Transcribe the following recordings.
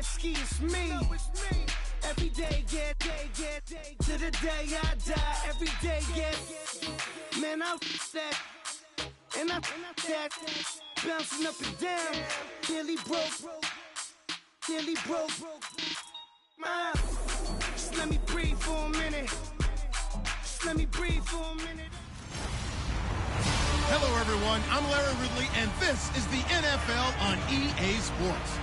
ski, it's me. Every day, get to the day I die. Every day, man, I'm that. And I that. Bouncing up and down. Nearly broke. Just let me breathe for a minute. Hello, everyone. I'm Larry Ridley, and this is the NFL on EA Sports.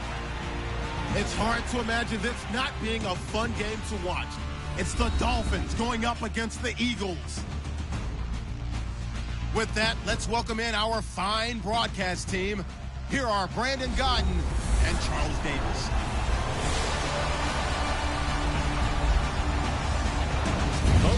It's hard to imagine this not being a fun game to watch. It's the Dolphins going up against the Eagles. With that, let's welcome in our fine broadcast team. Here are Brandon Godden and Charles Davis.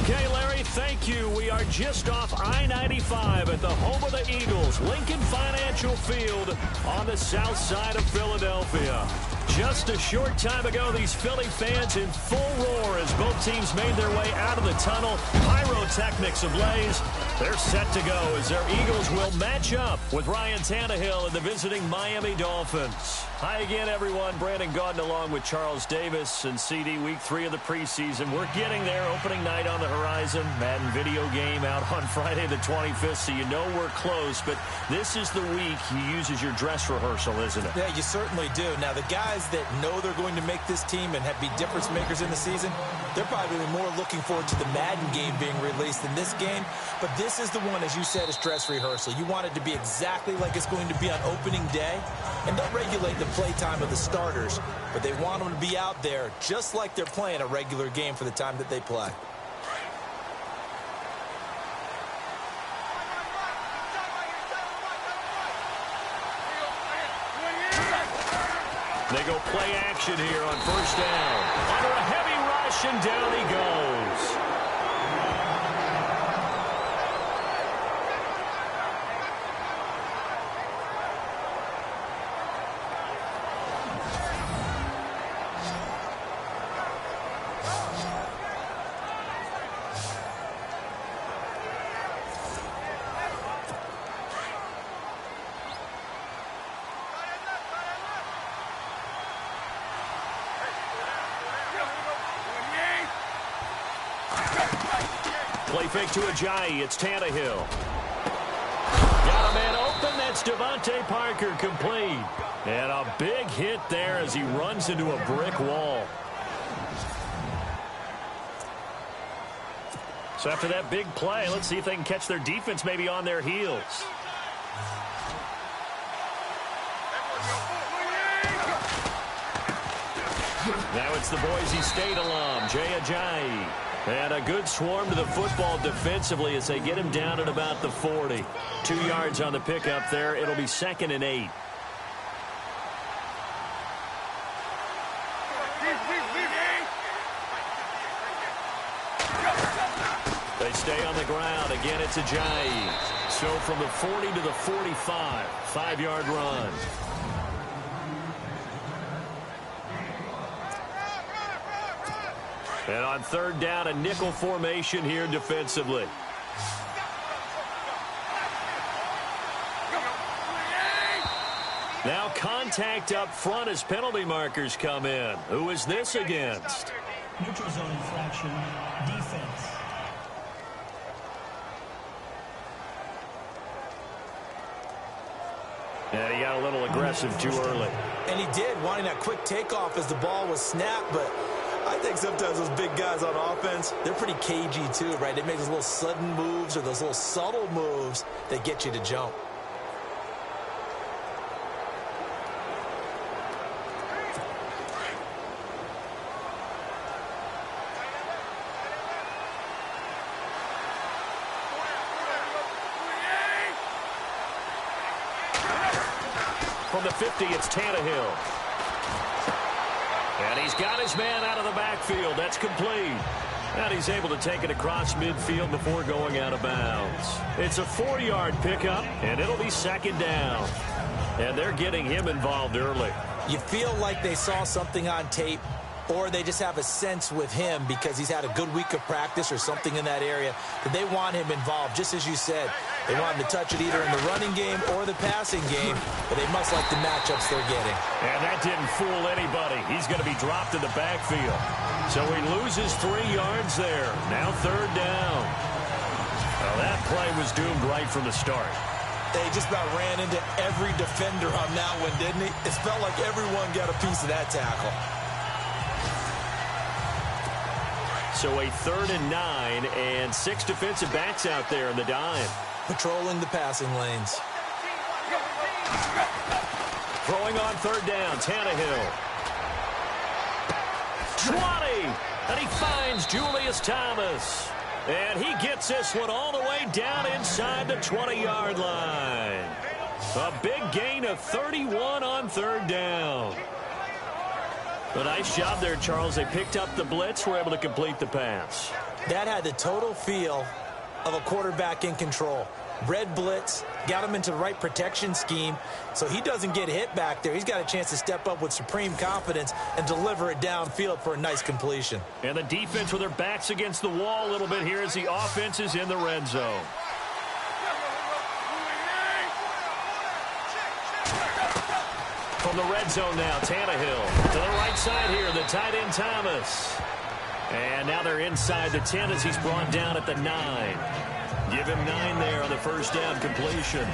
Okay, Larry, thank you. We are just off I-95 at the home of the Eagles, Lincoln Financial Field on the south side of Philadelphia. Just a short time ago, these Philly fans in full roar as both teams made their way out of the tunnel. Pyrotechnics ablaze. They're set to go as their Eagles will match up with Ryan Tannehill and the visiting Miami Dolphins. Hi again, everyone. Brandon Gaudin along with Charles Davis and CD Week 3 of the preseason. We're getting there. Opening night on the horizon. Madden video game out on Friday the 25th, so you know we're close. But this is the week you use as your dress rehearsal, isn't it? Yeah, you certainly do. Now, the guys that know they're going to make this team and be difference makers in the season, they're probably more looking forward to the Madden game being released than this game. But this is the one, as you said, is dress rehearsal. You want it to be exactly like it's going to be on opening day. And they'll regulate the play time of the starters, but they want them to be out there just like they're playing a regular game for the time that they play. They go play action here on first down. Under a heavy rush, and down he goes. Play fake to Ajayi. It's Tannehill. Got a man open. That's Devontae Parker complete. And a big hit there as he runs into a brick wall. So after that big play, let's see if they can catch their defense maybe on their heels. Now it's the Boise State alum, Jay Ajayi. And a good swarm to the football defensively as they get him down at about the 40. 2 yards on the pickup there. It'll be 2nd and 8. They stay on the ground. Again, it's Ajayi. So from the 40 to the 45, 5-yard run. And on third down, a nickel formation here defensively. Now contact up front as penalty markers come in. Who is this against? Neutral zone infraction, defense. And he got a little aggressive too early. And he did, wanting that quick takeoff as the ball was snapped, but I think sometimes those big guys on offense, they're pretty cagey too, right? They make those little sudden moves or those little subtle moves that get you to jump. From the 50, it's Tannehill. And he's got his man out of the backfield. That's complete. And he's able to take it across midfield before going out of bounds. It's a 4-yard pickup, and it'll be 2nd down. And they're getting him involved early. You feel like they saw something on tape, or they just have a sense with him because he's had a good week of practice or something in that area that they want him involved. Just as you said, They want him to touch it either in the running game or the passing game, but they must like the matchups they're getting. And that didn't fool anybody. He's going to be dropped in the backfield. So he loses 3 yards there. Now 3rd down. Well, that play was doomed right from the start. They just about ran into every defender on that one, didn't he? It felt like everyone got a piece of that tackle. So a 3rd and 9 and 6 defensive backs out there in the dime. Patrolling the passing lanes. Throwing on 3rd down, Tannehill. 20, and he finds Julius Thomas. And he gets this one all the way down inside the 20-yard line. A big gain of 31 on 3rd down. A nice job there, Charles. They picked up the blitz, were able to complete the pass. That had the total feel of a quarterback in control. Red blitz, got him into the right protection scheme, so he doesn't get hit back there. He's got a chance to step up with supreme confidence and deliver it downfield for a nice completion. And the defense with their backs against the wall a little bit here as the offense is in the red zone. From the red zone now, Tannehill to the right side here, the tight end Thomas. And now they're inside the 10 as he's brought down at the 9. Give him 9 there on the 1st down completion.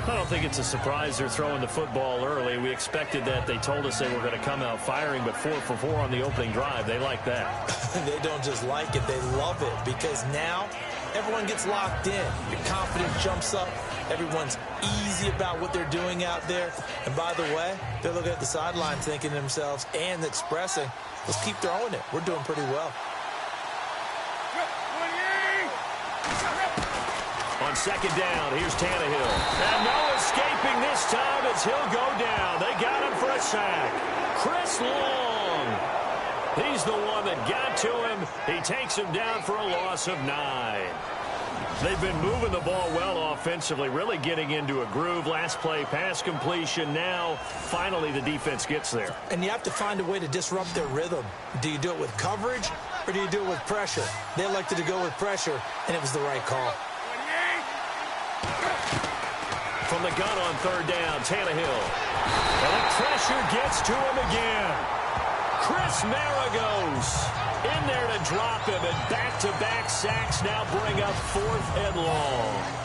I don't think it's a surprise they're throwing the football early. We expected that. They told us they were going to come out firing, but 4 for 4 on the opening drive. They like that. They don't just like it, they love it, because now everyone gets locked in. Your confidence jumps up. Everyone's easy about what they're doing out there. And by the way, they're looking at the sideline thinking to themselves and expressing, let's keep throwing it. We're doing pretty well. On 2nd down, here's Tannehill. And no escaping this time as he'll go down. They got him for a sack. Chris Long. He's the one that got to him. He takes him down for a loss of 9. They've been moving the ball well offensively, really getting into a groove. Last play, pass completion. Now, finally, the defense gets there. And you have to find a way to disrupt their rhythm. Do you do it with coverage, or do you do it with pressure? They elected to go with pressure, and it was the right call. From the gun on 3rd down, Tannehill. And the pressure gets to him again. Chris Maragos in there to drop him, and back-to-back sacks now bring up 4th and long.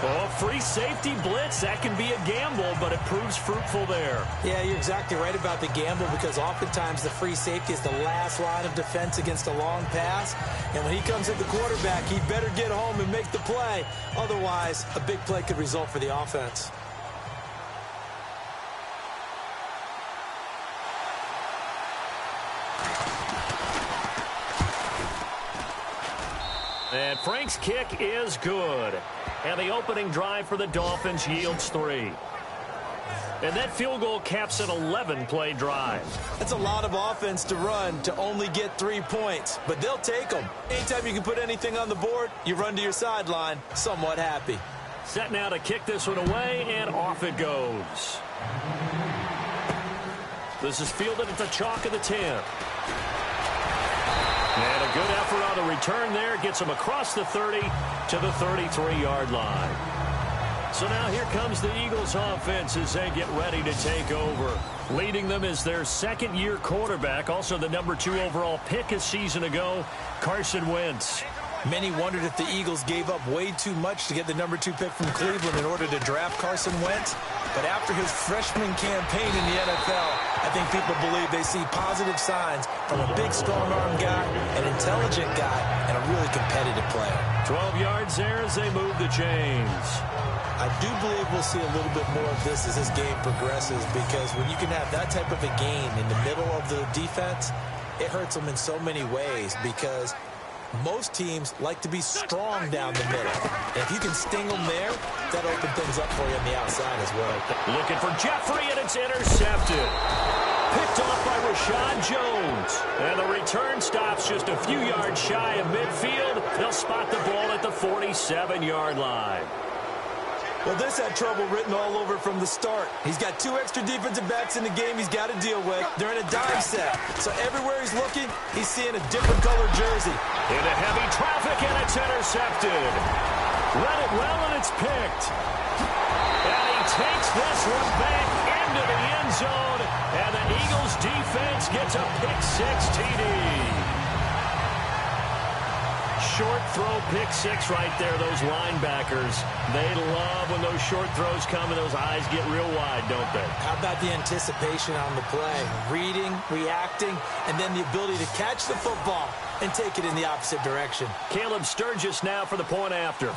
Oh, free safety blitz, that can be a gamble, but it proves fruitful there. Yeah, you're exactly right about the gamble, because oftentimes the free safety is the last line of defense against a long pass. And when he comes at the quarterback, he better get home and make the play. Otherwise, a big play could result for the offense. And Frank's kick is good. And the opening drive for the Dolphins yields 3. And that field goal caps an 11-play drive. That's a lot of offense to run to only get 3 points, but they'll take them. Anytime you can put anything on the board, you run to your sideline somewhat happy. Set now to kick this one away, and off it goes. This is fielded at the chalk of the 10. And a good effort on the return there. Gets him across the 30 to the 33-yard line. So now here comes the Eagles offense as they get ready to take over. Leading them is their 2nd-year quarterback, also the number 2 overall pick a season ago, Carson Wentz. Many wondered if the Eagles gave up way too much to get the number 2 pick from Cleveland in order to draft Carson Wentz. But after his freshman campaign in the NFL, I think people believe they see positive signs from a big, strong-arm guy, an intelligent guy, and a really competitive player. 12 yards there as they move the chains. I do believe we'll see a little bit more of this as this game progresses, because when you can have that type of a gain in the middle of the defense, it hurts them in so many ways, because most teams like to be strong down the middle. And if you can sting them there, that'll open things up for you on the outside as well. Looking for Jeffrey, and it's intercepted. Picked off by Rashad Jones. And the return stops just a few yards shy of midfield. They'll spot the ball at the 47-yard line. Well, this had trouble written all over from the start. He's got 2 extra defensive backs in the game he's got to deal with. They're in a dime set. So everywhere he's looking, he's seeing a different color jersey. Into heavy traffic, and it's intercepted. Read it well, and it's picked. And he takes this one back into the end zone, and the Eagles defense gets a pick-6 TD. Short throw, pick-6 right there, those linebackers. They love when those short throws come and those eyes get real wide, don't they? How about the anticipation on the play? Reading, reacting, and then the ability to catch the football and take it in the opposite direction. Caleb Sturgis now for the point after.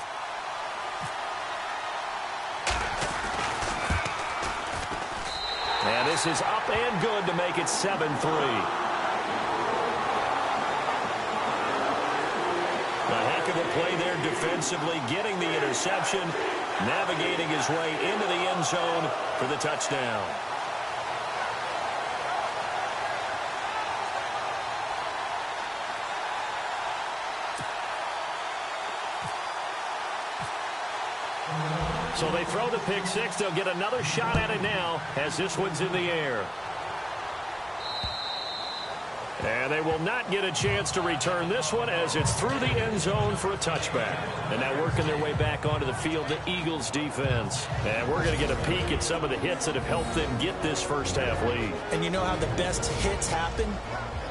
And this is up and good to make it 7-3. A heck of a play there defensively, getting the interception, navigating his way into the end zone for the touchdown. So they throw the pick-6. They'll get another shot at it now as this one's in the air. And they will not get a chance to return this one as it's through the end zone for a touchback. And now working their way back onto the field, the Eagles defense. And we're going to get a peek at some of the hits that have helped them get this first half lead. And you know how the best hits happen?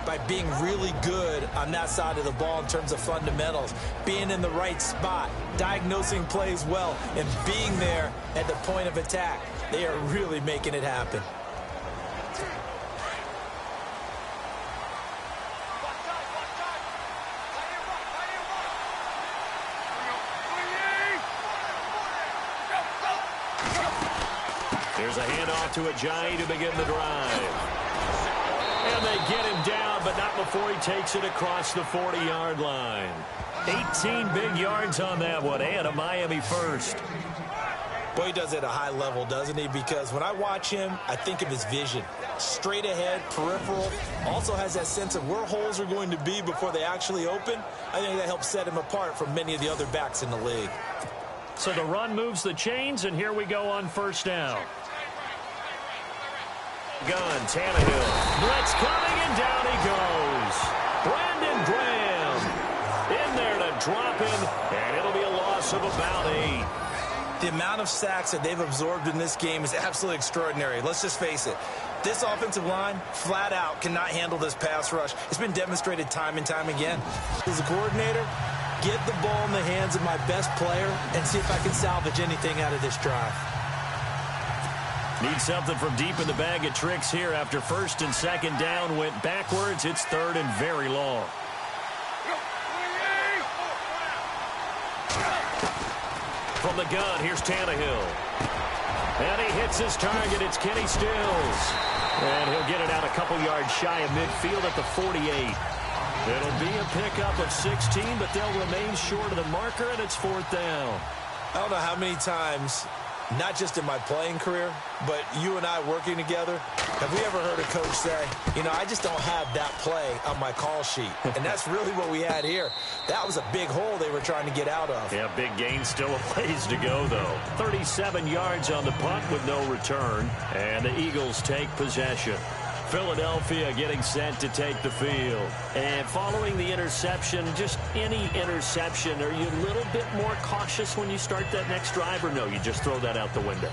By being really good on that side of the ball in terms of fundamentals, being in the right spot, diagnosing plays well, and being there at the point of attack. They are really making it happen. Here's a handoff to Ajayi to begin the drive. And they get him down, but not before he takes it across the 40-yard line. 18 big yards on that one, and a Miami first. Boy, he does it at a high level, doesn't he? Because when I watch him, I think of his vision. Straight ahead, peripheral. Also has that sense of where holes are going to be before they actually open. I think that helps set him apart from many of the other backs in the league. So the run moves the chains, and here we go on first down. Gun, Tannehill. Blitz coming, and down he goes. Brandon Graham in there to drop him, and it'll be a loss of about 8. The amount of sacks that they've absorbed in this game is absolutely extraordinary. Let's just face it. This offensive line, flat out, cannot handle this pass rush. It's been demonstrated time and time again. As a coordinator, get the ball in the hands of my best player and see if I can salvage anything out of this drive. Need something from deep in the bag of tricks here after first and second down went backwards. It's third and very long. From the gun, here's Tannehill. And he hits his target. It's Kenny Stills. And he'll get it out a couple yards shy of midfield at the 48. It'll be a pickup of 16, but they'll remain short of the marker, and it's fourth down. I don't know how many times, not just in my playing career, but you and I working together, have we ever heard a coach say, you know, I just don't have that play on my call sheet. And that's really what we had here. That was a big hole they were trying to get out of. Yeah, big gain, still a ways to go, though. 37 yards on the punt with no return, and the Eagles take possession. Philadelphia getting set to take the field. And following the interception, just any interception, are you a little bit more cautious when you start that next drive, or no, you just throw that out the window?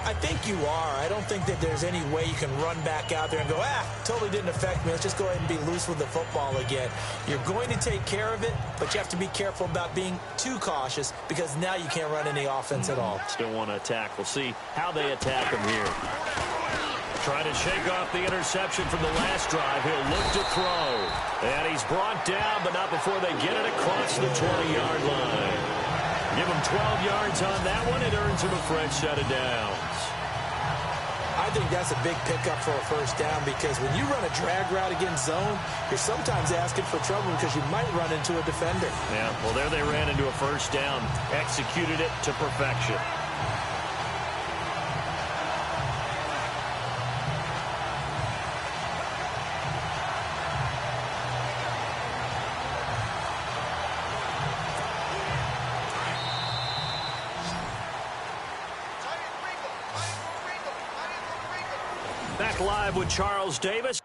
I think you are. I don't think that there's any way you can run back out there and go, totally didn't affect me. Let's just go ahead and be loose with the football again. You're going to take care of it, but you have to be careful about being too cautious because now you can't run any offense at all. Still want to attack. We'll see how they attack him here. Trying to shake off the interception from the last drive. He'll look to throw. And he's brought down, but not before they get it across the 20-yard line. Give him 12 yards on that one. It earns him a fresh set of downs. I think that's a big pickup for a first down because when you run a drag route against zone, you're sometimes asking for trouble because you might run into a defender. Yeah, well, there they ran into a first down. Executed it to perfection. Back live with Charles Davis.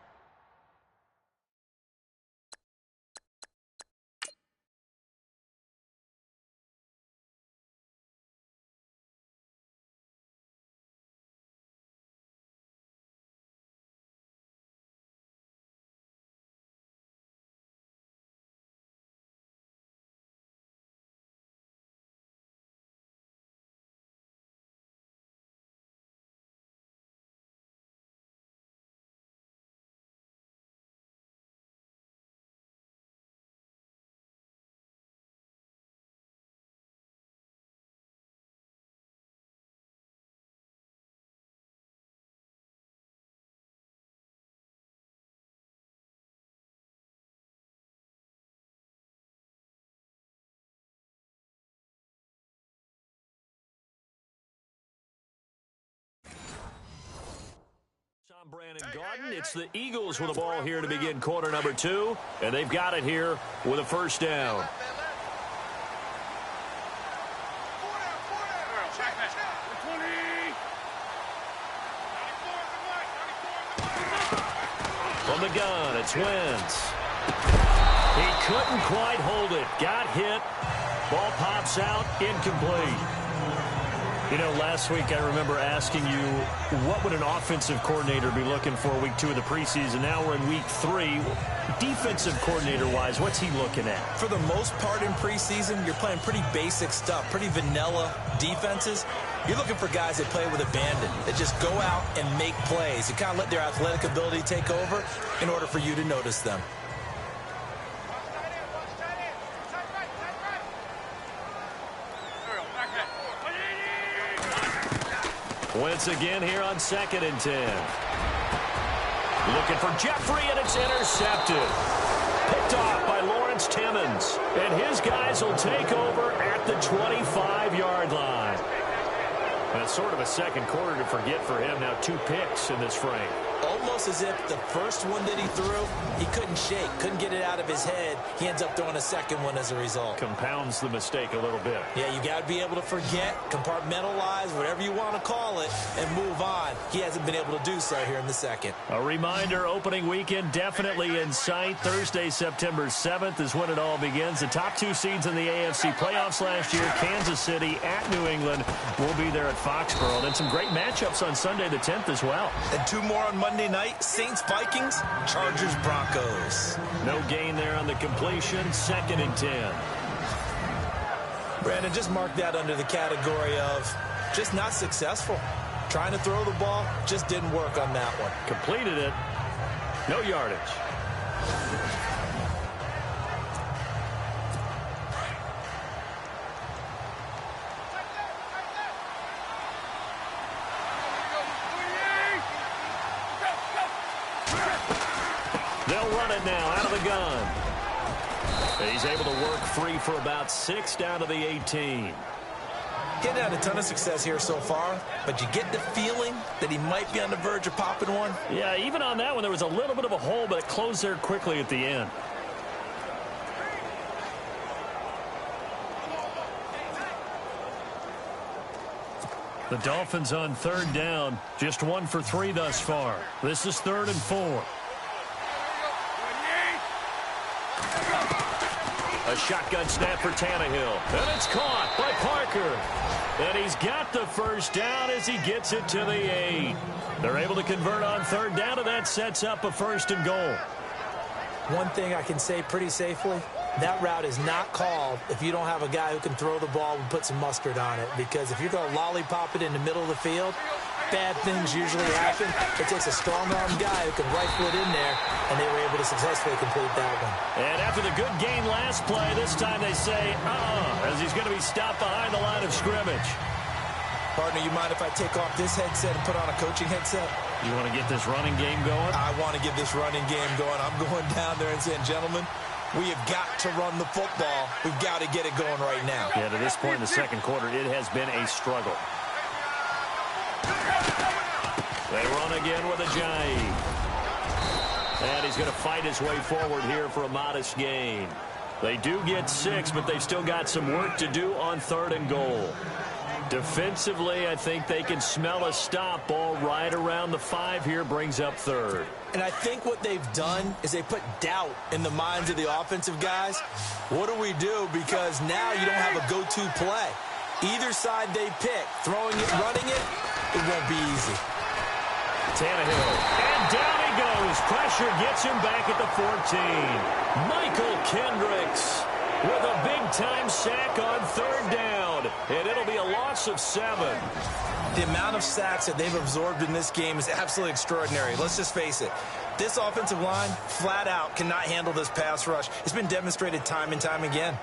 Brandon Garden. It's the Eagles with the ball here to begin quarter number 2, and they've got it here with a first down. From the gun, it's Wentz. He couldn't quite hold it. Got hit. Ball pops out, incomplete. You know, last week I remember asking you, what would an offensive coordinator be looking for week 2 of the preseason? Now we're in week 3. Defensive coordinator-wise, what's he looking at? For the most part in preseason, you're playing pretty basic stuff, pretty vanilla defenses. You're looking for guys that play with abandon, that just go out and make plays. You kind of let their athletic ability take over in order for you to notice them. Wentz again here on 2nd and 10. Looking for Jeffrey, and it's intercepted. Picked off by Lawrence Timmons. And his guys will take over at the 25-yard line. That's sort of a second quarter to forget for him. Now 2 picks in this frame. Almost as if the first one that he threw, he couldn't shake, couldn't get it out of his head. He ends up throwing a second one as a result. Compounds the mistake a little bit. Yeah, you got to be able to forget, compartmentalize, whatever you want to call it, and move on. He hasn't been able to do so here in the second. A reminder, opening weekend definitely in sight. Thursday, September 7th is when it all begins. The top 2 seeds in the AFC playoffs last year, Kansas City at New England, will be there at Foxborough. And then some great matchups on Sunday the 10th as well. And 2 more on Monday night, Saints-Vikings, Chargers-Broncos. No gain there on the completion, 2nd and 10. Brandon, just mark that under the category of just not successful. Trying to throw the ball, just didn't work on that one. Completed it, no yardage. They'll run it now out of the gun. He's able to work free for about 6 down to the 18. Getting had a ton of success here so far, but you get the feeling that he might be on the verge of popping one. Yeah, even on that one, there was a little bit of a hole, but it closed there quickly at the end. The Dolphins on 3rd down, just 1 for 3 thus far. This is 3rd and 4. A shotgun snap for Tannehill. And it's caught by Parker. And he's got the first down as he gets it to the 8. They're able to convert on 3rd down, and that sets up a 1st and goal. One thing I can say pretty safely, that route is not called if you don't have a guy who can throw the ball and put some mustard on it. Because if you're going to lollipop it in the middle of the field, bad things usually happen. It takes a strong-armed guy who can rifle it in there, and they were able to successfully complete that one. And after the good gain last play, this time they say, as he's going to be stopped behind the line of scrimmage. Partner, you mind if I take off this headset and put on a coaching headset? You want to get this running game going? I want to get this running game going. I'm going down there and saying, gentlemen, we have got to run the football. We've got to get it going right now. Yeah, to this point in the second quarter, it has been a struggle. They run again with Ajayi. And he's going to fight his way forward here for a modest gain. They do get 6, but they've still got some work to do on 3rd and goal. Defensively, I think they can smell a stop. Ball right around the 5 here, brings up 3rd. And I think what they've done is they put doubt in the minds of the offensive guys. What do we do? Because now you don't have a go-to play. Either side they pick, throwing it, running it, it won't be easy. Tannehill, and down he goes. Pressure gets him back at the 14. Michael Kendricks with a big-time sack on 3rd down, and it'll be a loss of 7. The amount of sacks that they've absorbed in this game is absolutely extraordinary. Let's just face it. This offensive line, flat out, cannot handle this pass rush. It's been demonstrated time and time again.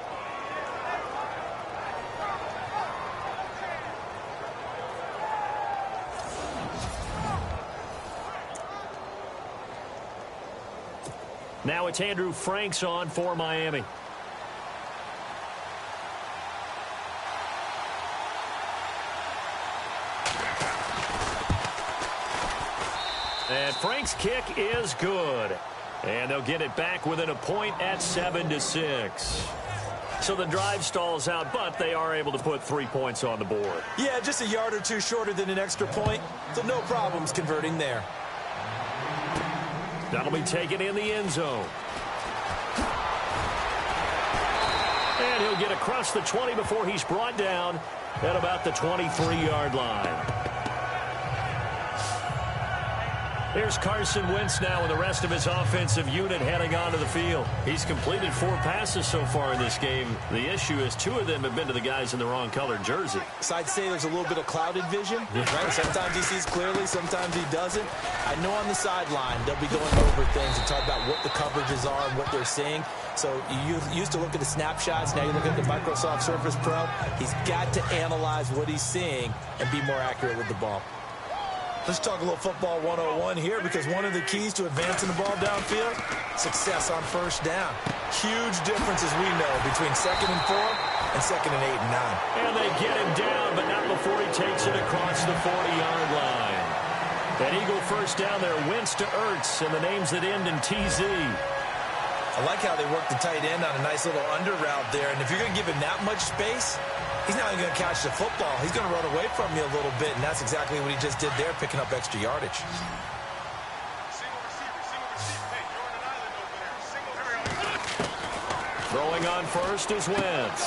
Now it's Andrew Franks on for Miami. And Frank's kick is good. And they'll get it back within a point at 7-6. So the drive stalls out, but they are able to put 3 points on the board. Yeah, just a yard or two shorter than an extra point, so no problems converting there. That'll be taken in the end zone. And he'll get across the 20 before he's brought down at about the 23-yard line. Here's Carson Wentz now with the rest of his offensive unit heading onto the field. He's completed 4 passes so far in this game. The issue is 2 of them have been to the guys in the wrong colored jersey. So I'd say there's a little bit of clouded vision, right? Sometimes he sees clearly, sometimes he doesn't. I know on the sideline they'll be going over things and talk about what the coverages are and what they're seeing. So you used to look at the snapshots. Now you look at the Microsoft Surface Pro. He's got to analyze what he's seeing and be more accurate with the ball. Let's talk a little football 101 here, because one of the keys to advancing the ball downfield, success on first down. Huge difference, as we know, between 2nd and 4 and 2nd and 8 and 9. And they get him down, but not before he takes it across the 40-yard line. An Eagle first down there, Wentz to Ertz, and the names that end in TZ. I like how they work the tight end on a nice little under route there, and if you're going to give him that much space, he's not even going to catch the football. He's going to run away from you a little bit, and that's exactly what he just did there, picking up extra yardage. Throwing on first is Wentz.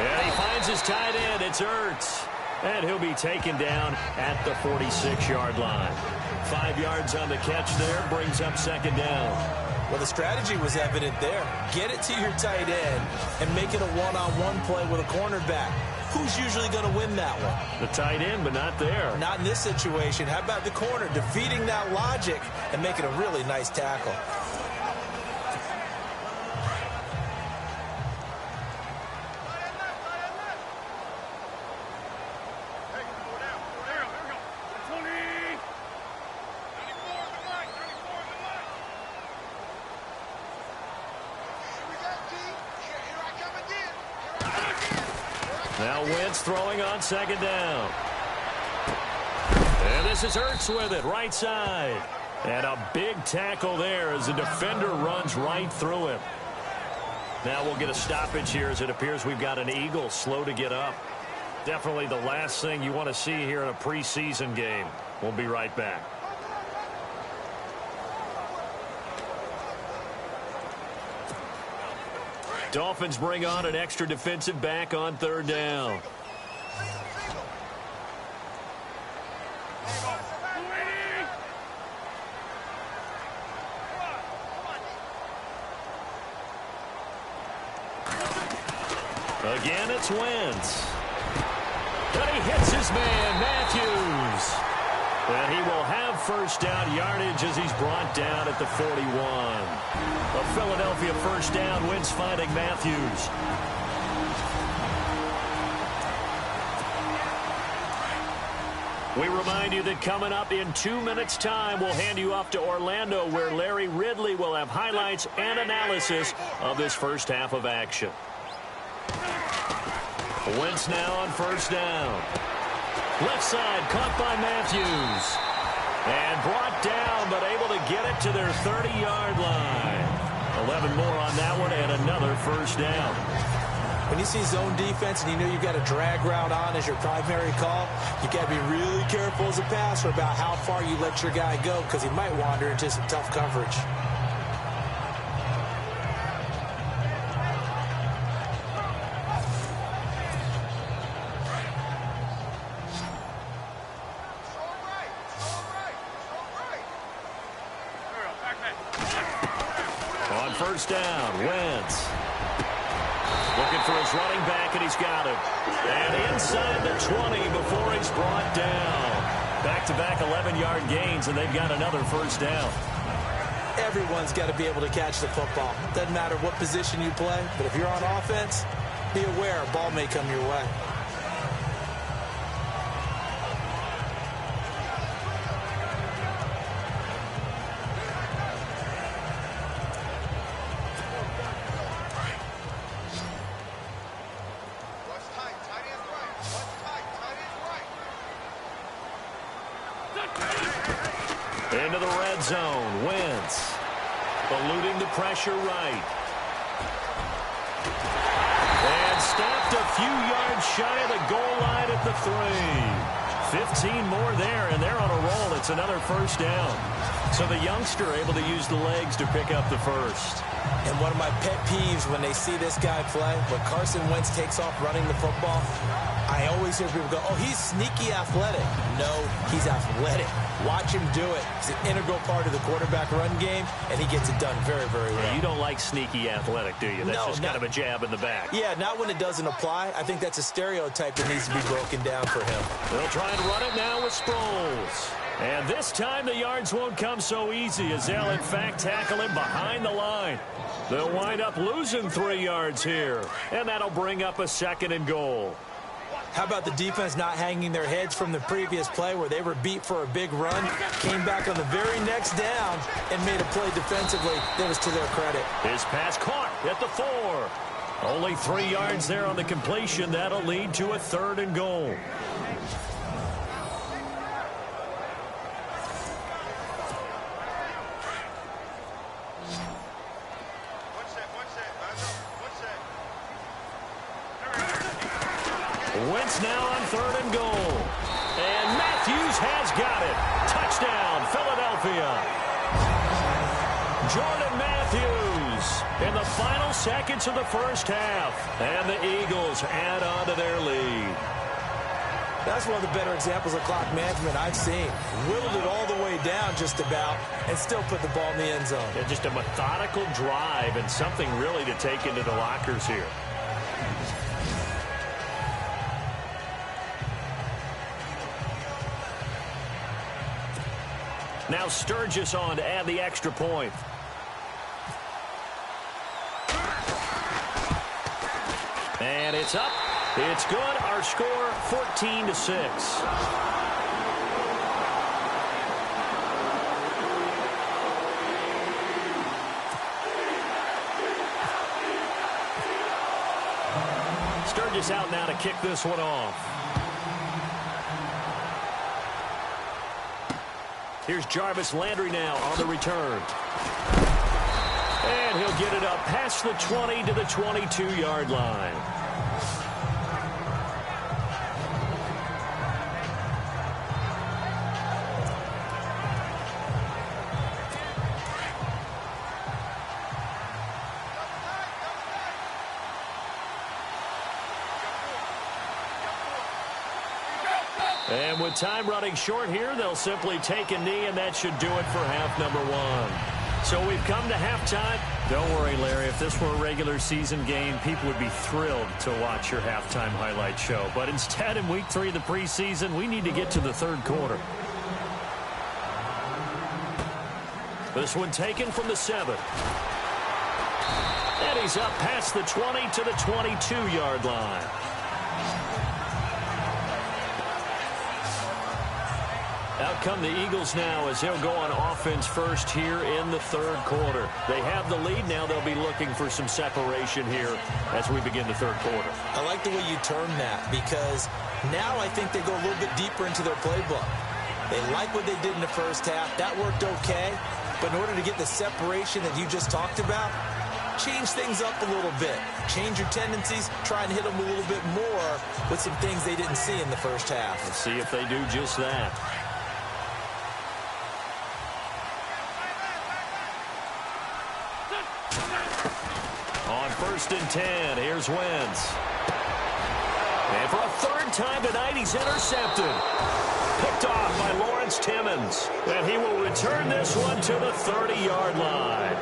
And he finds his tight end. It's Ertz. And he'll be taken down at the 46-yard line. 5 yards on the catch there, brings up 2nd down. Well, the strategy was evident there. Get it to your tight end and make it a one-on-one play with a cornerback. Who's usually going to win that one? The tight end, but not there. Not in this situation. How about the corner defeating that logic and making a really nice tackle? Now Wentz throwing on 2nd down. And this is Ertz with it, right side. And a big tackle there as the defender runs right through him. Now we'll get a stoppage here as it appears we've got an Eagle slow to get up. Definitely the last thing you want to see here in a preseason game. We'll be right back. Dolphins bring on an extra defensive back on 3rd down. Again, it's Wentz. And he hits his man, Matthews. And he will have first down yardage as he's brought down at the 41. A Philadelphia first down, Wentz finding Matthews. We remind you that coming up in 2 minutes' time, we'll hand you off to Orlando, where Larry Ridley will have highlights and analysis of this first half of action. Wentz now on first down. Left side, caught by Matthews. And brought down, but able to get it to their 30-yard line. 11 more on that one, and another first down. When you see zone defense and you know you've got a drag route on as your primary call, you got to be really careful as a passer about how far you let your guy go, because he might wander into some tough coverage. On first down, Wentz. Looking for his running back, and he's got him. And inside the 20 before he's brought down. Back-to-back 11-yard gains, and they've got another first down. Everyone's got to be able to catch the football. Doesn't matter what position you play, but if you're on offense, be aware a ball may come your way. Into the red zone. Wentz. Eluding the pressure right. And stopped a few yards shy of the goal line at the 3. 15 more there, and they're on a roll. It's another first down. So the youngster able to use the legs to pick up the first. And one of my pet peeves when they see this guy play, when Carson Wentz takes off running the football, I always hear people go, oh, he's sneaky athletic. No, he's athletic. Watch him do it. He's an integral part of the quarterback run game, and he gets it done very, very well. Yeah, you don't like sneaky athletic, do you? That's just kind of a jab in the back. Yeah, not when it doesn't apply. I think that's a stereotype that needs to be broken down for him. They'll try and run it now with Sproles. And this time the yards won't come so easy as they'll, in fact, tackle him behind the line. They'll wind up losing 3 yards here, and that'll bring up a 2nd and goal. How about the defense not hanging their heads from the previous play where they were beat for a big run, came back on the very next down, and made a play defensively that was to their credit. His pass caught at the 4. Only 3 yards there on the completion. That'll lead to a 3rd and goal. Wentz now on 3rd and goal. And Matthews has got it. Touchdown, Philadelphia. Jordan Matthews in the final seconds of the first half. And the Eagles add on to their lead. That's one of the better examples of clock management I've seen. Whittled it all the way down just about and still put the ball in the end zone. Yeah, just a methodical drive and something really to take into the lockers here. Now Sturgis on to add the extra point. And it's up. It's good. Our score, 14-6. Sturgis out now to kick this one off. Here's Jarvis Landry now on the return. And he'll get it up past the 20 to the 22-yard line. And with time running short here, they'll simply take a knee, and that should do it for half number 1. So we've come to halftime. Don't worry, Larry. If this were a regular season game, people would be thrilled to watch your halftime highlight show. But instead, in week 3 of the preseason, we need to get to the 3rd quarter. This one taken from the 7. And he's up past the 20 to the 22-yard line. Out come the Eagles now as they'll go on offense first here in the 3rd quarter. They have the lead now. They'll be looking for some separation here as we begin the 3rd quarter. I like the way you term that because now I think they go a little bit deeper into their playbook. They like what they did in the first half. That worked okay. But in order to get the separation that you just talked about, change things up a little bit. Change your tendencies. Try and hit them a little bit more with some things they didn't see in the first half. Let's see if they do just that. On 1st and 10, here's Wentz. And for a 3rd time tonight, he's intercepted. Picked off by Lawrence Timmons. And he will return this one to the 30-yard line.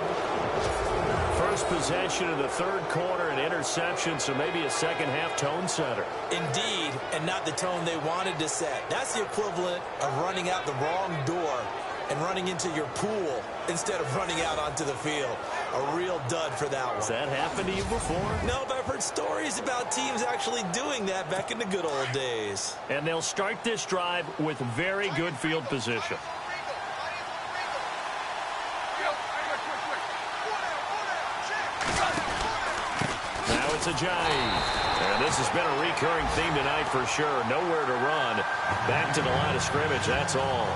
First possession of the 3rd quarter, an interception, so maybe a second-half tone setter. Indeed, and not the tone they wanted to set. That's the equivalent of running out the wrong door and running into your pool instead of running out onto the field. A real dud for that one. Has that happened to you before? No, but I've heard stories about teams actually doing that back in the good old days. And they'll start this drive with very good field position. Now it's Ajayi. And this has been a recurring theme tonight for sure. Nowhere to run. Back to the line of scrimmage, that's all.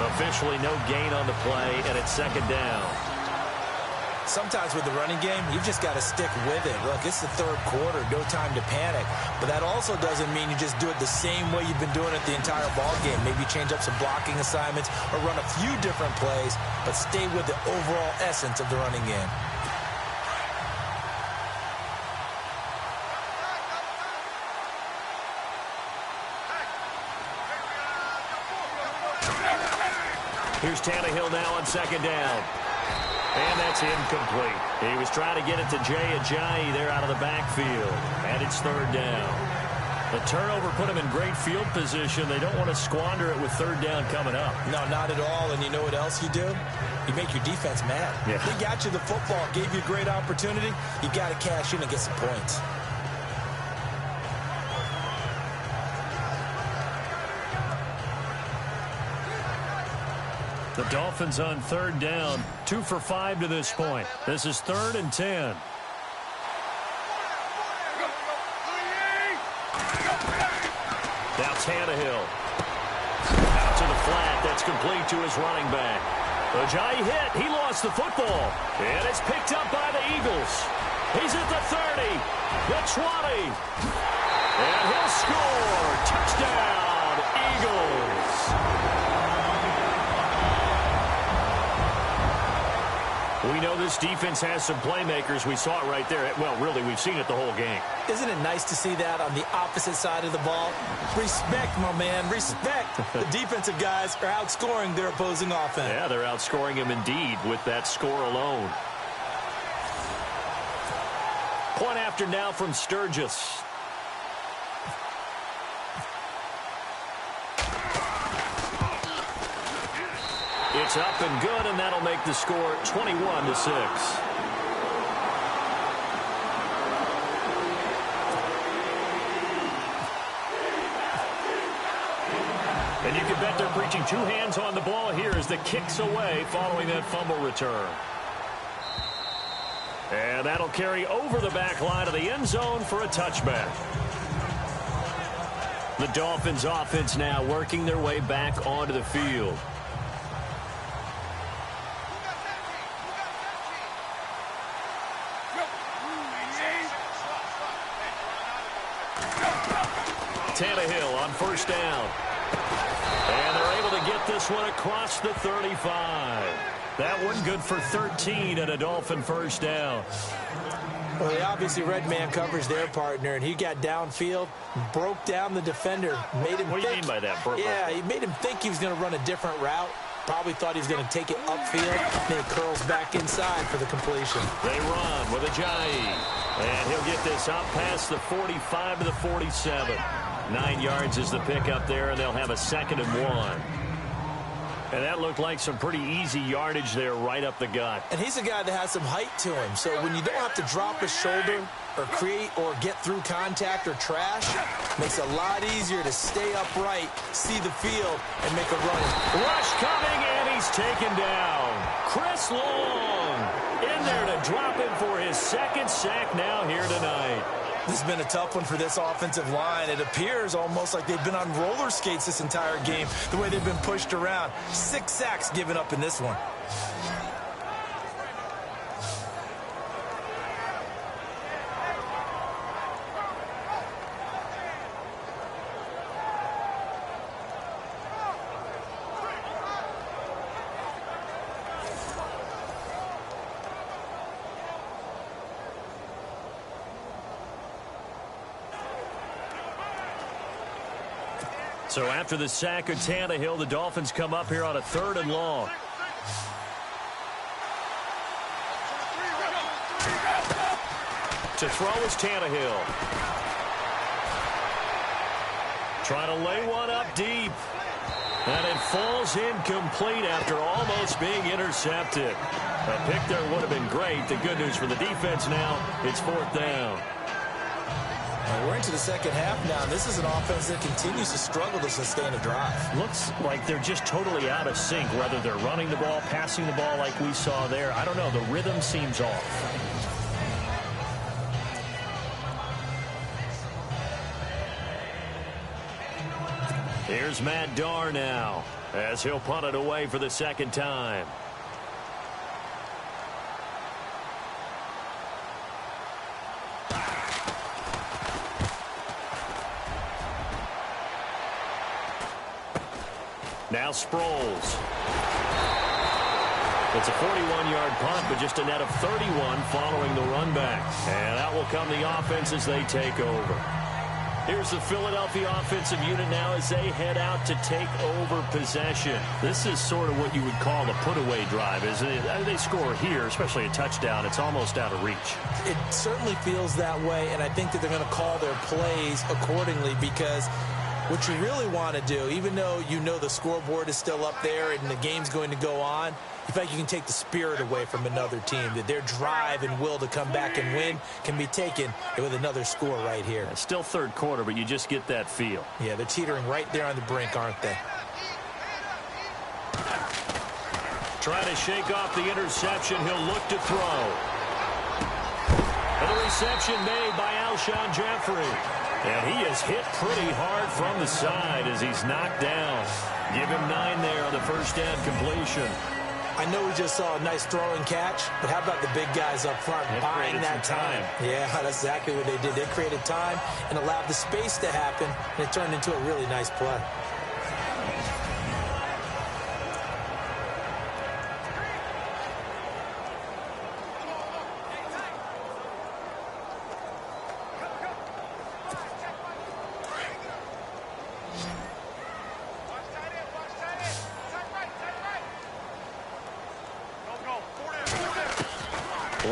Officially no gain on the play, and it's second down. Sometimes with the running game, you've just got to stick with it. Look, it's the third quarter, no time to panic. But that also doesn't mean you just do it the same way you've been doing it the entire ball game. Maybe change up some blocking assignments or run a few different plays, but stay with the overall essence of the running game. Here's Tannehill now on second down. And that's incomplete. He was trying to get it to Jay Ajayi there out of the backfield. And it's third down. The turnover put him in great field position. They don't want to squander it with third down coming up. No, not at all. And you know what else you do? You make your defense mad. Yeah. They got you the football, gave you a great opportunity. You got to cash in and get some points. The Dolphins on third down, 2 for 5 to this point. This is 3rd and 10. Now Tannehill. Out to the flat. That's complete to his running back. Ajayi hit. He lost the football. And it's picked up by the Eagles. He's at the 30, the 20. And he'll score. Touchdown, Eagles. We know this defense has some playmakers. We saw it right there. Well, really, we've seen it the whole game. Isn't it nice to see that on the opposite side of the ball? Respect, my man, respect. The defensive guys are outscoring their opposing offense. Yeah, they're outscoring him indeed with that score alone. Point after now from Sturgis. It's up and good, and that'll make the score 21-6. And you can bet they're preaching 2 hands on the ball here as the kick's away following that fumble return. And that'll carry over the back line of the end zone for a touchback. The Dolphins offense now working their way back onto the field. Tannehill on first down. And they're able to get this one across the 35. That one good for 13 and a Dolphin first down. Well, they obviously red man covers their partner, and he got downfield, broke down the defender, made him What do you mean by that? Yeah, he made him think he was going to run a different route. Probably thought he was going to take it upfield. Then he curls back inside for the completion. They run with Ajayi. And he'll get this out past the 45 to the 47. 9 yards is the pickup there, and they'll have a 2nd and 1. And that looked like some pretty easy yardage there right up the gut. And he's a guy that has some height to him. So when you don't have to drop a shoulder or create or get through contact or trash, makes it a lot easier to stay upright, see the field, and make a run. Rush coming, and he's taken down. Chris Long in there to drop him for his 2nd sack now here tonight. This has been a tough one for this offensive line. It appears almost like they've been on roller skates this entire game, the way they've been pushed around. 6 sacks given up in this one. So after the sack of Tannehill, the Dolphins come up here on a 3rd and long. To throw is Tannehill. Trying to lay one up deep. And it falls incomplete after almost being intercepted. A pick there would have been great. The good news for the defense now, it's 4th down. We're into the second half now. This is an offense that continues to struggle to sustain a drive. Looks like they're just totally out of sync, whether they're running the ball, passing the ball like we saw there. I don't know. The rhythm seems off. Here's Matt Darr now as he'll punt it away for the second time. Now Sproles. It's a 41-yard punt, but just a net of 31 following the run back. And out will come the offense as they take over. Here's the Philadelphia offensive unit now as they head out to take over possession. This is sort of what you would call the put-away drive, isn't it? They score here, especially a touchdown. It's almost out of reach. It certainly feels that way, and I think that they're going to call their plays accordingly because what you really want to do, even though you know the scoreboard is still up there and the game's going to go on, in fact, you can take the spirit away from another team, that their drive and will to come back and win can be taken with another score right here. It's still third quarter, but you just get that feel. Yeah, they're teetering right there on the brink, aren't they? Trying to shake off the interception. He'll look to throw. And the reception made by Alshon Jeffrey. And he is hit pretty hard from the side as he's knocked down. Give him 9 there on the first down completion. I know we just saw a nice throw and catch, but how about the big guys up front buying that time? Yeah, that's exactly what they did. They created time and allowed the space to happen, and it turned into a really nice play.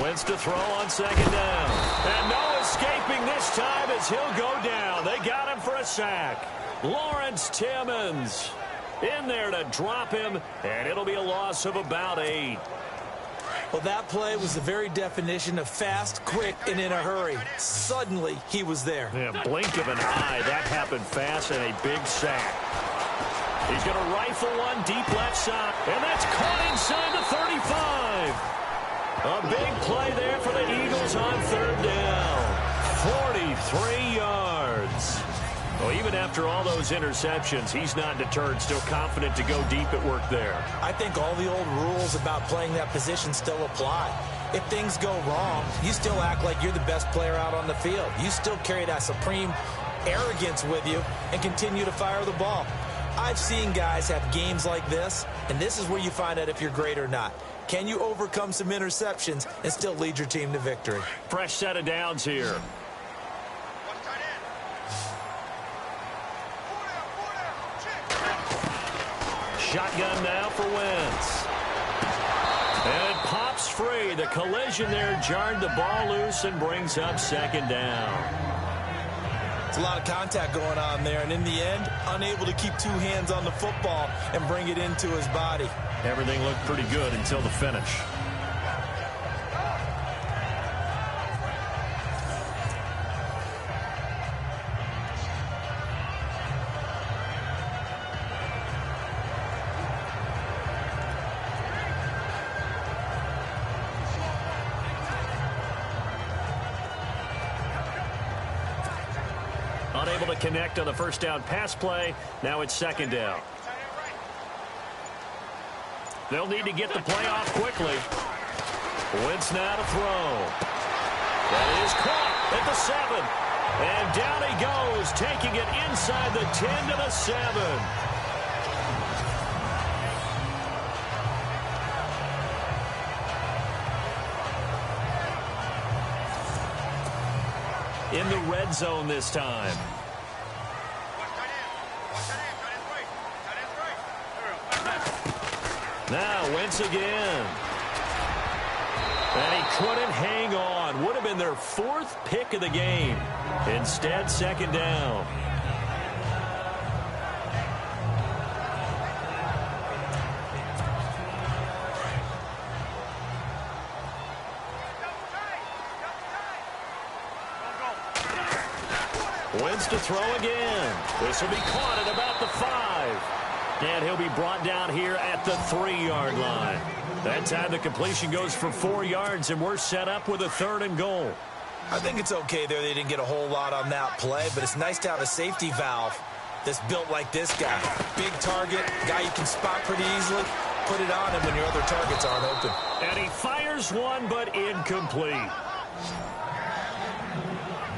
Wentz to throw on second down. And no escaping this time as he'll go down. They got him for a sack. Lawrence Timmons in there to drop him, and it'll be a loss of about 8. Well, that play was the very definition of fast, quick, and in a hurry. Suddenly, he was there. Yeah, blink of an eye. That happened fast and a big sack. He's going to rifle one deep left side, and that's caught inside the 35. A big play there for the Eagles on third down. 43 yards. Well, even after all those interceptions, he's not deterred, still confident to go deep at work there. I think all the old rules about playing that position still apply. If things go wrong, you still act like you're the best player out on the field. You still carry that supreme arrogance with you and continue to fire the ball. I've seen guys have games like this, and this is where you find out if you're great or not. Can you overcome some interceptions and still lead your team to victory? Fresh set of downs here. Shotgun now for Wentz. And it pops free. The collision there jarred the ball loose and brings up second down. It's a lot of contact going on there, and in the end, unable to keep 2 hands on the football and bring it into his body. Everything looked pretty good until the finish. Unable to connect on the first down pass play. Now it's second down. They'll need to get the play off quickly. Wentz now to throw. That is caught at the 7. And down he goes, taking it inside the 10 to the 7. In the red zone this time. Now Wentz again. And he couldn't hang on. Would have been their 4th pick of the game. Instead, second down. Wentz to throw again. This will be caught at about the 5. And he'll be brought down here at the 3-yard line. That time the completion goes for 4 yards, and we're set up with a 3rd and goal. I think it's okay there. They didn't get a whole lot on that play, but it's nice to have a safety valve that's built like this guy. Big target, guy you can spot pretty easily. Put it on him when your other targets aren't open. And he fires one, but incomplete.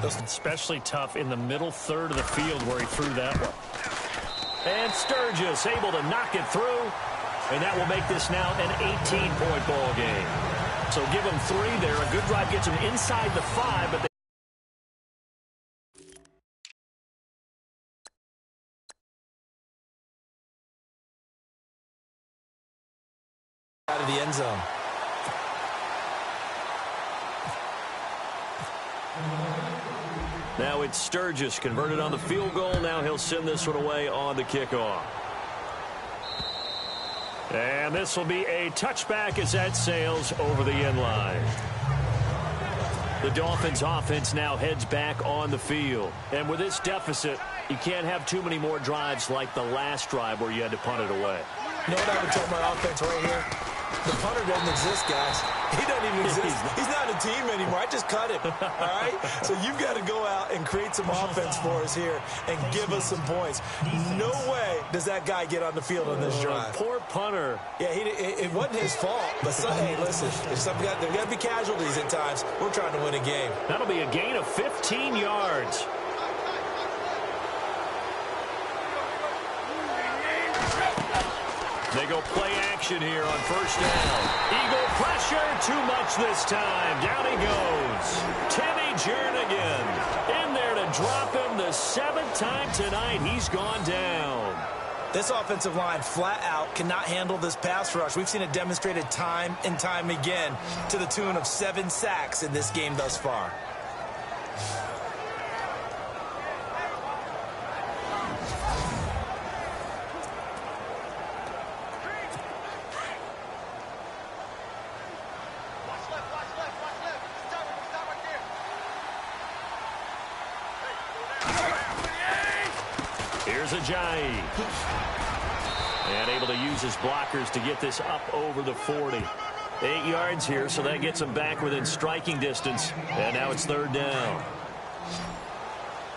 Especially tough in the middle third of the field where he threw that one. And Sturgis able to knock it through. And that will make this now an 18-point ball game. So give them 3 there. A good drive gets them inside the 5, but out of the end zone. now it's Sturgis converted on the field goal. Now he'll send this one away on the kickoff. And this will be a touchback as that sails over the end line. The Dolphins offense now heads back on the field. And with this deficit, you can't have too many more drives like the last drive where you had to punt it away. You know what I would tell my offense right here? The punter doesn't exist, guys. He doesn't even exist. He's not a team anymore. I just cut him, all right? So you've got to go out and create some offense for us here and give us some points. No way does that guy get on the field on this drive. Poor punter. Yeah, it wasn't his fault. But, hey, listen, there's got to be casualties at times. We're trying to win a game. That'll be a gain of 15 yards. They go play action here on first down. Eagle pressure, too much this time. Down he goes. Timmy Jernigan in there to drop him the 7th time tonight. He's gone down. This offensive line flat out cannot handle this pass rush. We've seen it demonstrated time and time again to the tune of 7 sacks in this game thus far. Here's Ajayi. And able to use his blockers to get this up over the 40. 8 yards here, so that gets him back within striking distance. And now it's 3rd down.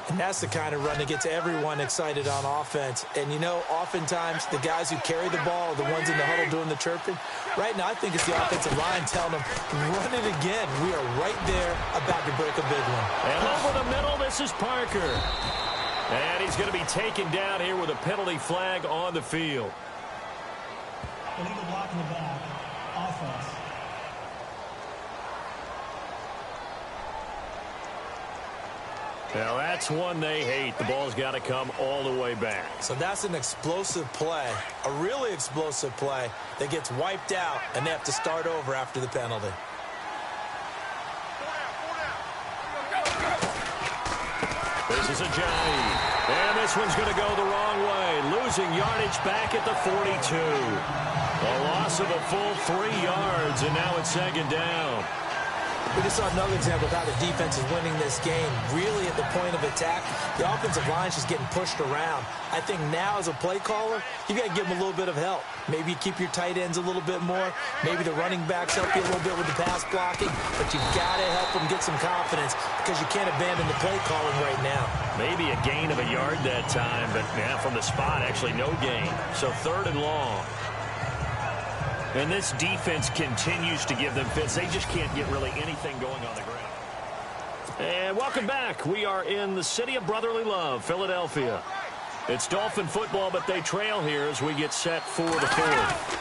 And that's the kind of run that gets everyone excited on offense. And, you know, oftentimes the guys who carry the ball are the ones in the huddle doing the chirping. Right now, I think it's the offensive line telling them, run it again. We are right there about to break a big one. And over the middle, this is Parker. And he's going to be taken down here with a penalty flag on the field. Illegal block in the back. Offense. Now that's one they hate. The ball's got to come all the way back. So that's an explosive play, a really explosive play that gets wiped out, and they have to start over after the penalty. This is Ajayi. And this one's going to go the wrong way. Losing yardage back at the 42. A loss of a full 3 yards, and now it's 2nd down. We just saw another example of how the defense is winning this game. Really at the point of attack, the offensive line is just getting pushed around. I think now as a play caller, you got to give them a little bit of help. Maybe you keep your tight ends a little bit more. Maybe the running backs help you a little bit with the pass blocking. But you've got to help them get some confidence because you can't abandon the play calling right now. Maybe a gain of a yard that time, but yeah, from the spot, actually no gain. So 3rd and long. And this defense continues to give them fits. They just can't get really anything going on the ground. And welcome back. We are in the city of brotherly love, Philadelphia. It's Dolphin football, but they trail here as we get set for the 4th.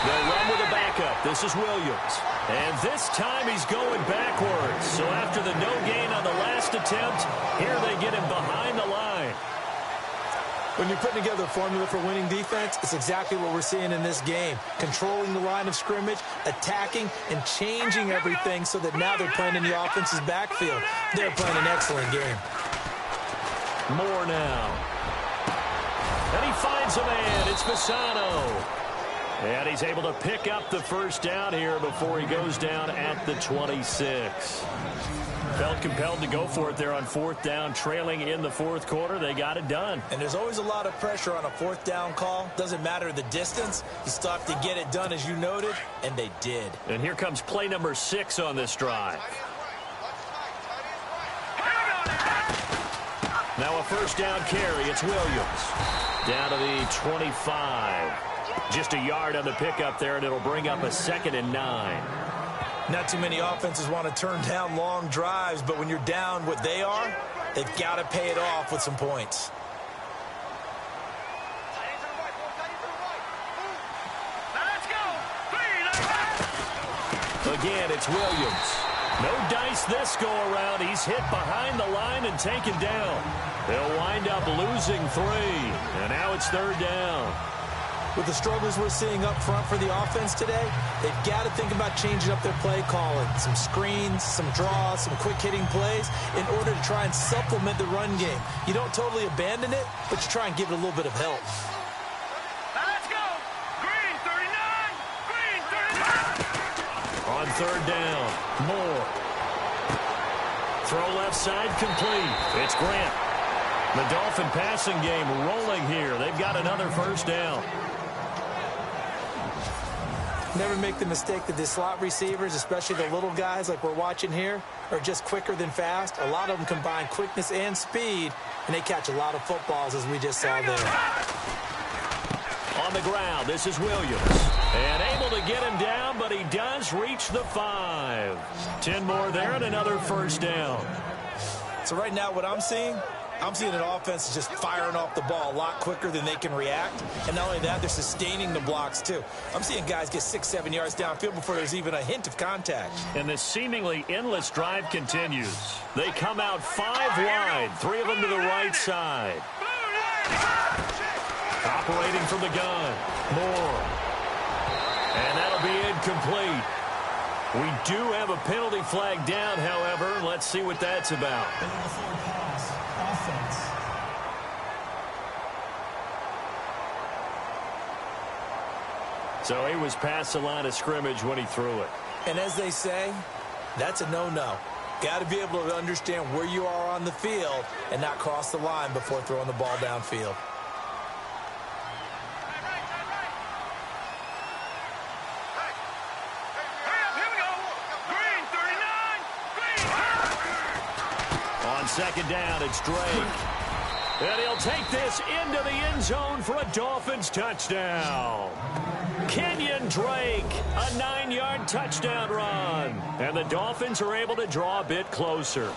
They'll run with a backup. This is Williams. And this time he's going backwards. So after the no gain on the last attempt, here they get him behind the line. When you're putting together a formula for winning defense, it's exactly what we're seeing in this game. Controlling the line of scrimmage, attacking, and changing everything so that now they're playing in the offense's backfield. They're playing an excellent game. More now. And he finds a man. It's Fasano. And he's able to pick up the 1st down here before he goes down at the 26. Felt compelled to go for it there on 4th down, trailing in the 4th quarter. They got it done. And there's always a lot of pressure on a 4th down call. Doesn't matter the distance. You still have to get it done, as you noted, and they did. And here comes play number 6 on this drive. Now a first down carry. It's Williams. Down to the 25. Just a yard on the pickup there, and it'll bring up a 2nd and 9. Not too many offenses want to turn down long drives, but when you're down what they are, they've got to pay it off with some points. Again, it's Williams. No dice this go-around. He's hit behind the line and taken down. They'll wind up losing 3, and now it's 3rd down. With the struggles we're seeing up front for the offense today, they've got to think about changing up their play calling. Some screens, some draws, some quick-hitting plays in order to try and supplement the run game. You don't totally abandon it, but you try and give it a little bit of help. Let's go! Green 39! Green 39! On 3rd down, Moore. Throw left side complete. It's Grant. The Dolphin passing game rolling here. They've got another first down. Never make the mistake that the slot receivers, especially the little guys like we're watching here, are just quicker than fast. A lot of them combine quickness and speed, and they catch a lot of footballs, as we just saw there. On the ground, this is Williams. And able to get him down, but he does reach the 5. 10 more there and another first down. So right now what I'm seeing an offense is just firing off the ball a lot quicker than they can react. And not only that, they're sustaining the blocks, too. I'm seeing guys get 6-7 yards downfield before there's even a hint of contact. And this seemingly endless drive continues. They come out 5 wide, 3 of them to the right side. Operating from the gun, Moore. And that'll be incomplete. We do have a penalty flag down, however. Let's see what that's about. Offense. So he was past the line of scrimmage when he threw it. And as they say, that's a no-no. Got to be able to understand where you are on the field and not cross the line before throwing the ball downfield. On 2nd down, it's Drake. And he'll take this into the end zone for a Dolphins touchdown. Kenyon Drake, a 9-yard touchdown run. And the Dolphins are able to draw a bit closer.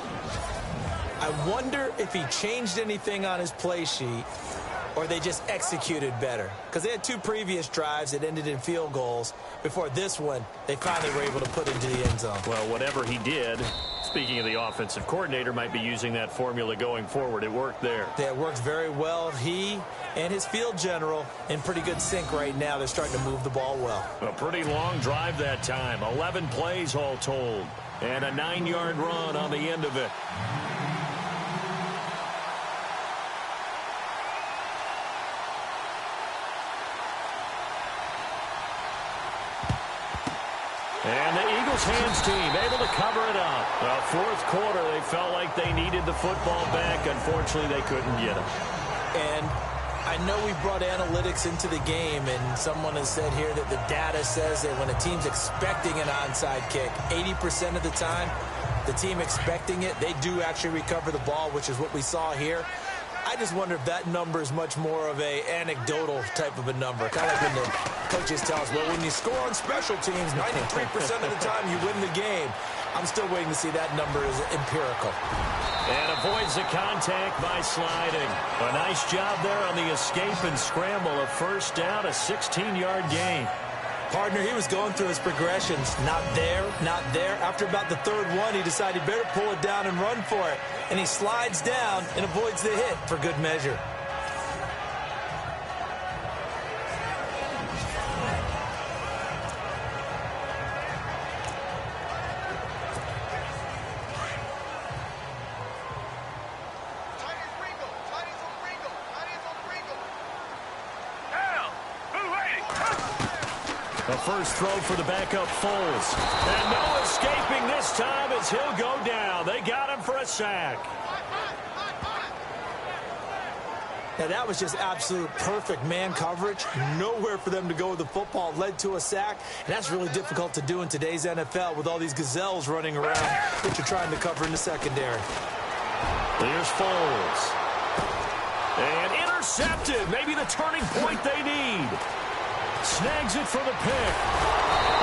I wonder if he changed anything on his play sheet or they just executed better. Because they had 2 previous drives that ended in field goals. Before this one, they finally were able to put into the end zone. Well, whatever he did, speaking of the offensive coordinator, might be using that formula going forward. It worked there. Yeah, it worked very well. He and his field general in pretty good sync right now. They're starting to move the ball well. A pretty long drive that time. 11 plays all told. And a 9-yard run on the end of it. And the Eagles hands team able to cover it up. Well, 4th quarter, they felt like they needed the football back. Unfortunately, they couldn't get it. And I know we brought analytics into the game, and someone has said here that the data says that when a team's expecting an onside kick, 80% of the time, the team expecting it, they do actually recover the ball, which is what we saw here. I just wonder if that number is much more of a anecdotal type of a number. Kind of like when the coaches tell us, well, when you score on special teams, 93% of the time you win the game. I'm still waiting to see that number is empirical. And avoids the contact by sliding. A nice job there on the escape and scramble. A first down, a 16-yard gain. Partner, he was going through his progressions. Not there, not there. After about the 3rd one, he decided he better pull it down and run for it. And he slides down and avoids the hit for good measure. The first throw for the backup Foles. And no escaping this time as he'll go down. They got him for a sack. Now, that was just absolute perfect man coverage. Nowhere for them to go with the football. Led to a sack. And that's really difficult to do in today's NFL with all these gazelles running around that you're trying to cover in the secondary. Here's Foles. And intercepted. Maybe the turning point they need. Snags it for the pick.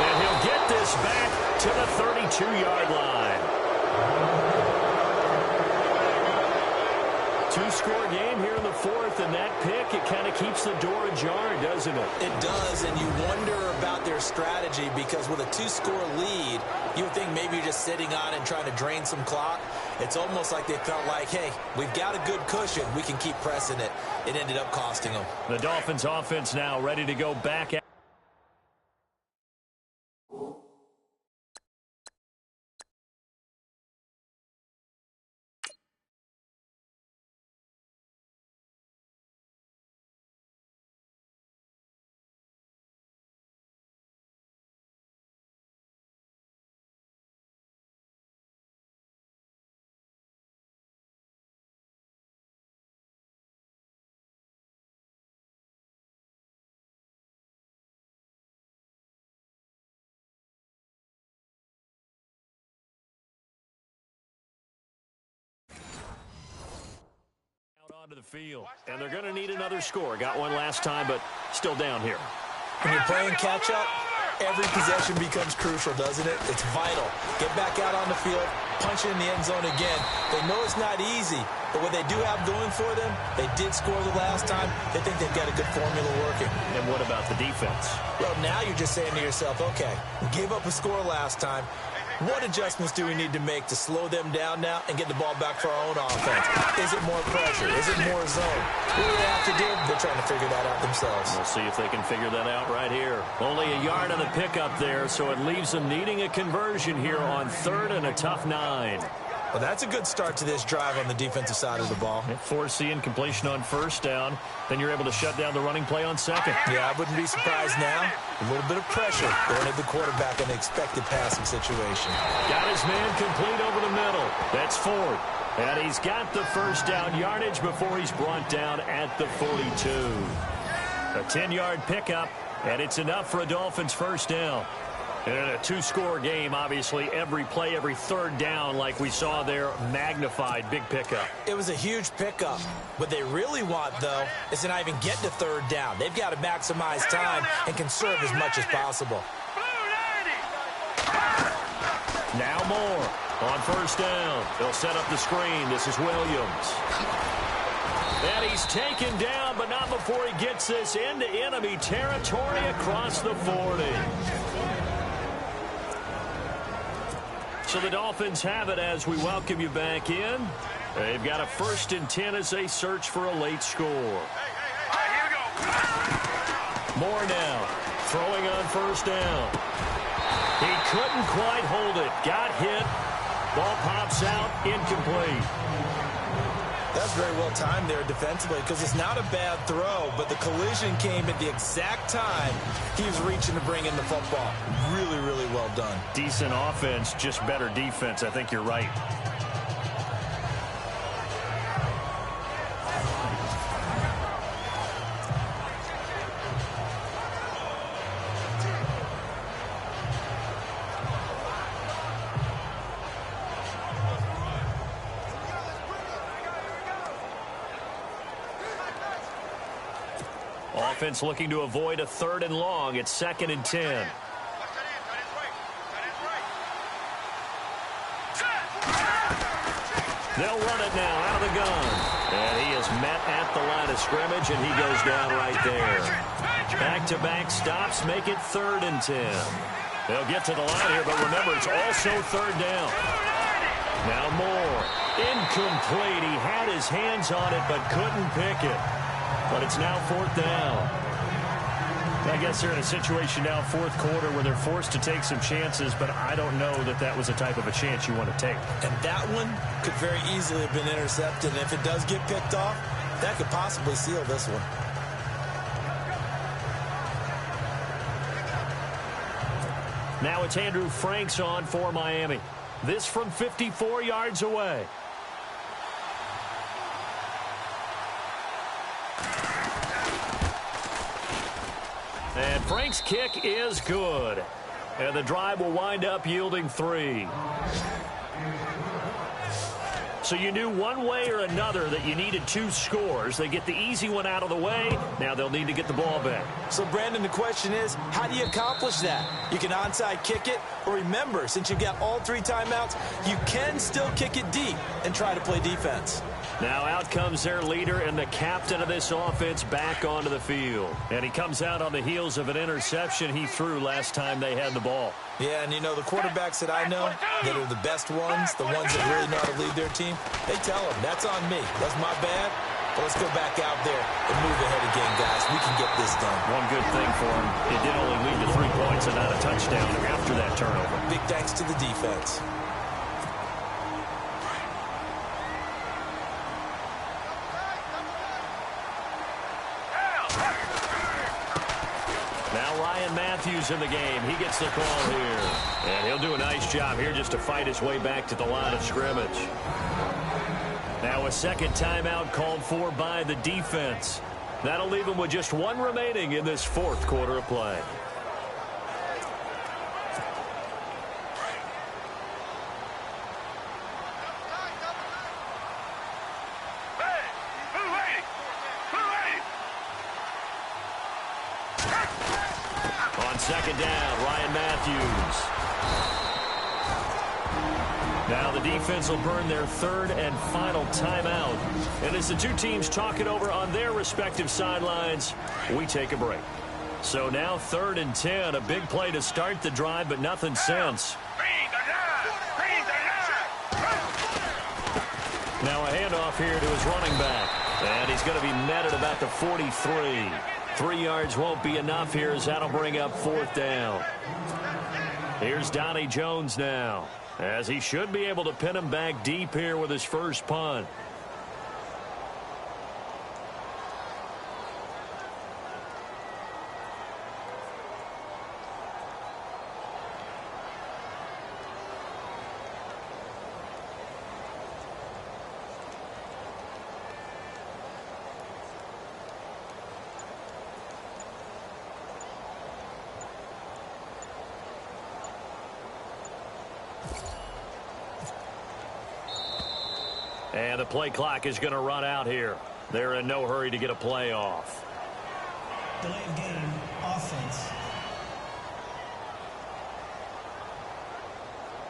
And he'll get this back to the 32-yard line. Two-score game here in the fourth, and that pick, it kind of keeps the door ajar, doesn't it? It does, and you wonder about their strategy because with a two-score lead, you would think maybe you're just sitting on it and trying to drain some clock. It's almost like they felt like, hey, we've got a good cushion. We can keep pressing it. It ended up costing them. The Dolphins offense now ready to go back at onto the field. And they're going to need another score. Got one last time, but still down here. When you're playing catch-up, every possession becomes crucial, doesn't it? It's vital. Get back out on the field, punch it in the end zone again. They know it's not easy, but what they do have going for them, they did score the last time. They think they've got a good formula working. And what about the defense? Well, now you're just saying to yourself, okay, we gave up a score last time. What adjustments do we need to make to slow them down now and get the ball back for our own offense? Is it more pressure? Is it more zone? What do they have to do? They're trying to figure that out themselves. We'll see if they can figure that out right here. Only a yard on the pickup there, so it leaves them needing a conversion here on third and a tough 9. Well, that's a good start to this drive on the defensive side of the ball. Forcing incompletion on first down. Then you're able to shut down the running play on second. Yeah, I wouldn't be surprised now. A little bit of pressure going at the quarterback in an expected passing situation. Got his man complete over the middle. That's Ford. And he's got the first down yardage before he's brought down at the 42. A 10-yard pickup, and it's enough for a Dolphins first down. And in a two-score game, obviously, every play, every third down, like we saw there, magnified, big pickup. It was a huge pickup. What they really want, though, is to not even get to third down. They've got to maximize time and conserve as much as possible. Now Moore on first down. They'll set up the screen. This is Williams. And he's taken down, but not before he gets this into enemy territory across the 40. So the Dolphins have it as we welcome you back in. They've got a 1st and 10 as they search for a late score. Moore now throwing on first down. He couldn't quite hold it. Got hit. Ball pops out. Incomplete. That's very well timed there defensively because it's not a bad throw, but the collision came at the exact time he was reaching to bring in the football. Really, really well done. Decent offense, just better defense. I think you're right. Offense looking to avoid a 3rd and long. It's 2nd and 10. They'll run it now out of the gun. And he is met at the line of scrimmage, and he goes down right there. Back-to-back stops make it 3rd and 10. They'll get to the line here, but remember, it's also 3rd down. Now Moore. Incomplete. He had his hands on it, but couldn't pick it. But it's now 4th down. I guess they're in a situation now, 4th quarter, where they're forced to take some chances, but I don't know that that was the type of a chance you want to take. And that one could very easily have been intercepted. And if it does get picked off, that could possibly seal this one. Now it's Andrew Franks on for Miami. This from 54 yards away. And Frank's kick is good. And the drive will wind up yielding 3. So you knew one way or another that you needed 2 scores. They get the easy one out of the way. Now they'll need to get the ball back. So, Brandon, the question is, how do you accomplish that? You can onside kick it, or remember, since you've got all 3 timeouts, you can still kick it deep and try to play defense. Now out comes their leader and the captain of this offense back onto the field. And he comes out on the heels of an interception he threw last time they had the ball. Yeah, and you know, the quarterbacks that I know that are the best ones, the ones that really know how to lead their team, they tell them, that's on me. That's my bad. But let's go back out there and move ahead again, guys. We can get this done. One good thing for him, it did only lead to 3 points and not a touchdown after that turnover. Big thanks to the defense. Matthews in the game. He gets the call here. And he'll do a nice job here just to fight his way back to the line of scrimmage. Now a second timeout called for by the defense. That'll leave him with just 1 remaining in this 4th quarter of play. Second down, Ryan Matthews. Now the defense will burn their 3rd and final timeout. And as the 2 teams talk it over on their respective sidelines, we take a break. So now 3rd and 10, a big play to start the drive, but nothing since. Now a handoff here to his running back. And he's going to be met at about the 43. 3 yards won't be enough here as that'll bring up 4th down. Here's Donnie Jones now, as he should be able to pin him back deep here with his first punt. And the play clock is going to run out here. They're in no hurry to get a play off. Delay of game, offense.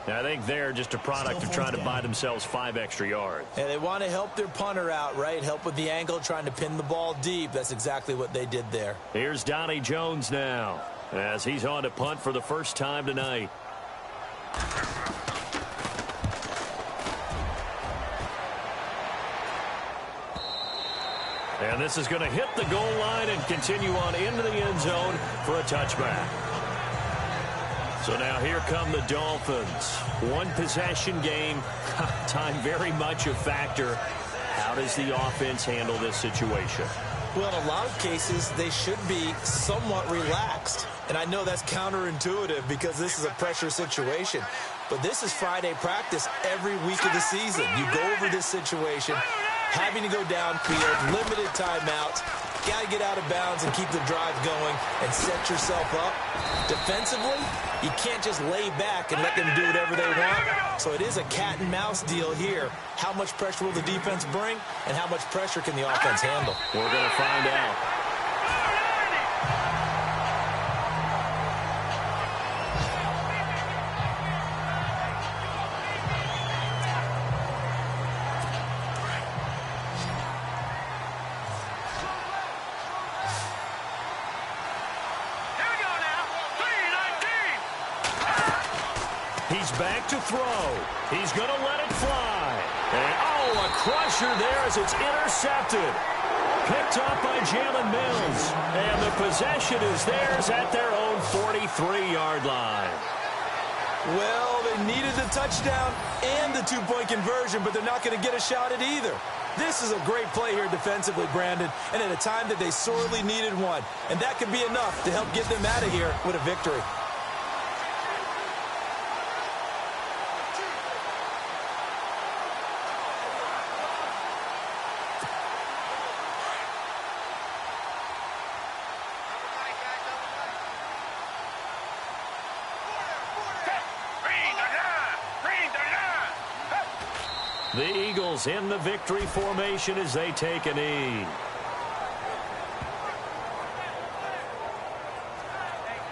I think they're just a product of trying to buy themselves 5 extra yards. And they want to help their punter out, right? Help with the angle, trying to pin the ball deep. That's exactly what they did there. Here's Donnie Jones now, as he's on to punt for the first time tonight. And this is going to hit the goal line and continue on into the end zone for a touchback. So now here come the Dolphins. 1 possession game. Time very much a factor. How does the offense handle this situation? Well, in a lot of cases, they should be somewhat relaxed. And I know that's counterintuitive because this is a pressure situation. But this is Friday practice every week of the season. You go over this situation, having to go downfield, limited timeouts, got to get out of bounds and keep the drive going and set yourself up. Defensively, you can't just lay back and let them do whatever they want. So it is a cat and mouse deal here. How much pressure will the defense bring, and how much pressure can the offense handle? We're going to find out. He's back to throw. He's going to let it fly. And, oh, a crusher there as it's intercepted. Picked up by Jalen Mills. And the possession is theirs at their own 43-yard line. Well, they needed the touchdown and the 2-point conversion, but they're not going to get a shot at either. This is a great play here defensively, Brandon, and at a time that they sorely needed one. And that could be enough to help get them out of here with a victory. The Eagles in the victory formation as they take a knee.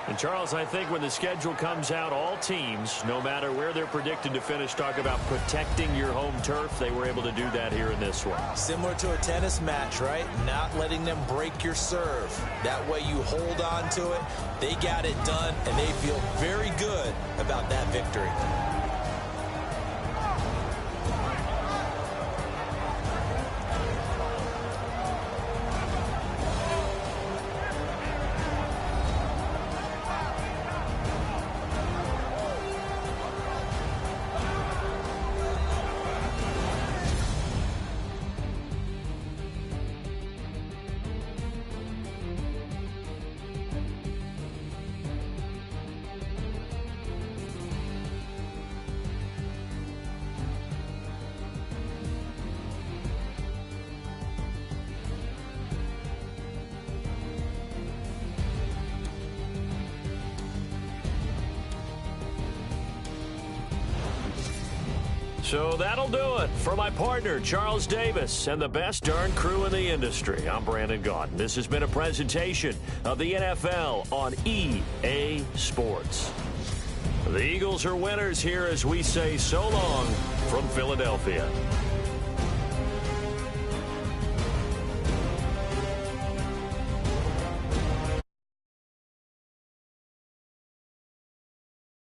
And, Charles, I think when the schedule comes out, all teams, no matter where they're predicted to finish, talk about protecting your home turf. They were able to do that here in this one. Similar to a tennis match, right? Not letting them break your serve. That way you hold on to it. They got it done, and they feel very good about that victory. So that'll do it for my partner, Charles Davis, and the best darn crew in the industry. I'm Brandon Gaudin. This has been a presentation of the NFL on EA Sports. The Eagles are winners here as we say so long from Philadelphia.